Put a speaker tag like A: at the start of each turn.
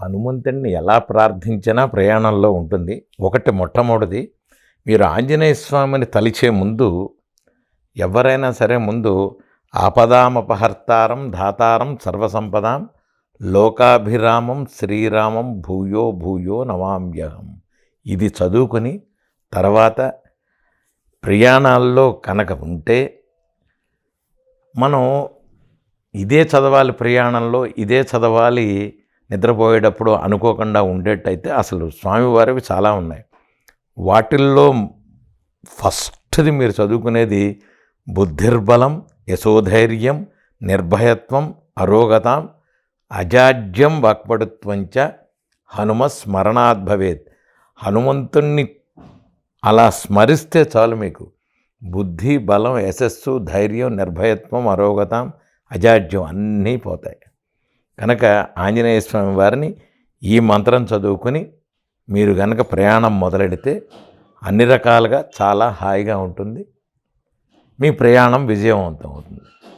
A: హనుమంతుడిని ఎలా ప్రార్థించినా ప్రయాణంలో ఉంటుంది. మొట్టమొదటిది మీరు ఆంజనేయ స్వామిని తలిచే ముందు ఎవరైనా సరే ముందు ఆపదామపహర్తారం ధాతారం సర్వసంపదాం లోకాభిరామం శ్రీరామం భూయో భూయో నమామ్యహం ఇది చదువుకొని తర్వాత ప్రయాణాల్లో కనుక ఉంటే మనం ఇదే చదవాలి, ప్రయాణంలో ఇదే చదవాలి, నిద్రపోయేటప్పుడు అనుకోకుండా ఉండేటైతే అసలు స్వామివారివి చాలా ఉన్నాయి. వాటిల్లో ఫస్ట్ది మీరు చదువుకునేది బుద్ధిర్బలం యశోధైర్యం నిర్భయత్వం అరోగతాం అజాడ్యం వాక్పటుత్వంచ హనుమ స్మరణాద్ భవేత్. హనుమంతుణ్ణి అలా స్మరిస్తే చాలు, మీకు బుద్ధి బలం యశస్సు ధైర్యం నిర్భయత్వం అరోగతాం అజాడ్యం అన్నీ పోతాయి. కనుక ఆంజనేయ స్వామి వారిని ఈ మంత్రం చదువుకుని మీరు కనుక ప్రయాణం మొదలెడితే అన్ని రకాలుగా చాలా హాయిగా ఉంటుంది, మీ ప్రయాణం విజయవంతం అవుతుంది.